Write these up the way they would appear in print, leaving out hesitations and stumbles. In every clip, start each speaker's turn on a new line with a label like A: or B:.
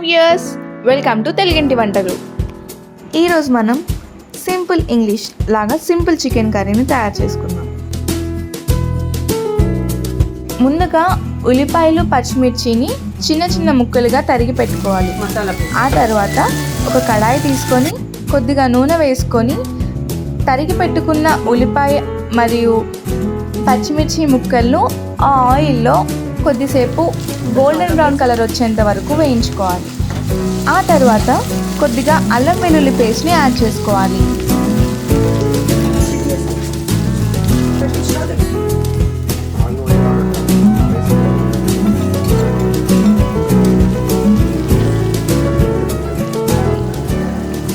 A: Viewers, welcome to తెలుగింటి వంటలు. ఈరోజు మనం సింపుల్ ఇంగ్లీష్ లాగా సింపుల్ చికెన్ కర్రీని తయారు చేసుకుందాం. ముందుగా ఉల్లిపాయలు పచ్చిమిర్చిని చిన్న చిన్న ముక్కలుగా తరిగి పెట్టుకోవాలి. ఆ తర్వాత ఒక కడాయి తీసుకొని కొద్దిగా నూనె వేసుకొని తరిగి పెట్టుకున్న ఉల్లిపాయ మరియు పచ్చిమిర్చి ముక్కలను ఆ ఆయిల్లో కొద్దిసేపు గోల్డెన్ బ్రౌన్ కలర్ వచ్చేంత వరకు వేయించుకోవాలి. ఆ తర్వాత కొద్దిగా అల్లం వెల్లుల్లి పేస్ట్ని యాడ్ చేసుకోవాలి.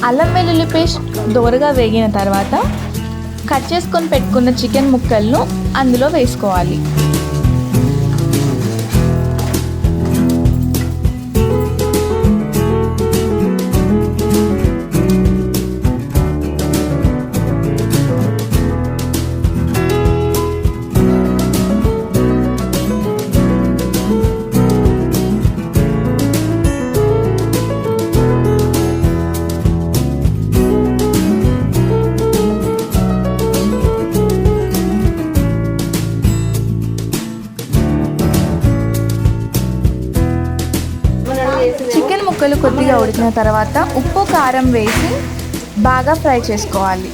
A: అల్లం వెల్లుల్లి పేస్ట్ దోరగా వేగిన తర్వాత కట్ చేసుకొని పెట్టుకున్న చికెన్ ముక్కలను అందులో వేసుకోవాలి. చికెన్ ముక్కలు కొద్దిగా ఉడికిన తర్వాత ఉప్పు కారం వేసి బాగా ఫ్రై చేసుకోవాలి.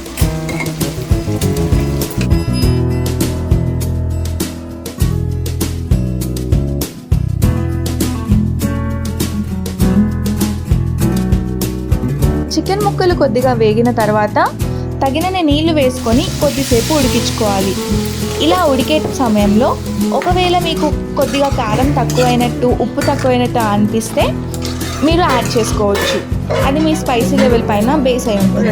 A: చికెన్ ముక్కలు కొద్దిగా వేగిన తర్వాత తగినన్ని నీళ్లు వేసుకొని కొద్దిసేపు ఉడికించుకోవాలి. ఇలా ఉడికే సమయంలో ఒకవేళ మీకు కొద్దిగా కారం తక్కువైనట్టు ఉప్పు తక్కువైనట్టు అనిపిస్తే మీరు యాడ్ చేసుకోవచ్చు. అది మీ స్పైసీ లెవెల్ పైన బేస్ అయి ఉంటుంది.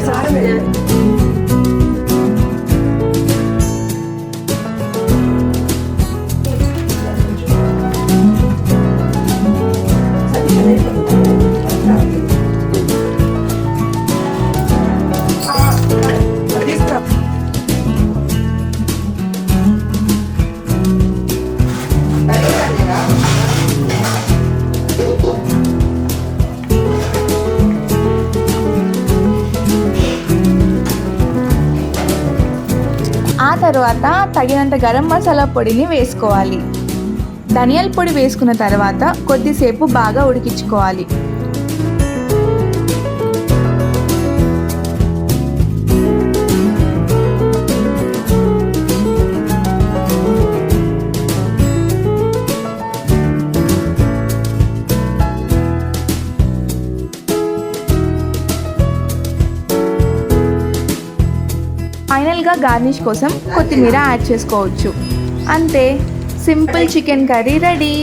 A: ఆ తర్వాత తగినంత గరం మసాలా పొడిని వేసుకోవాలి. ధనియాల పొడి వేసుకున్న తర్వాత కొద్దిసేపు బాగా ఉడికించుకోవాలి. ఫైనల్గా గార్నిష్ కోసం కొత్తిమీర యాడ్ చేసుకోవచ్చు. అంతే, సింపుల్ చికెన్ కర్రీ రెడీ.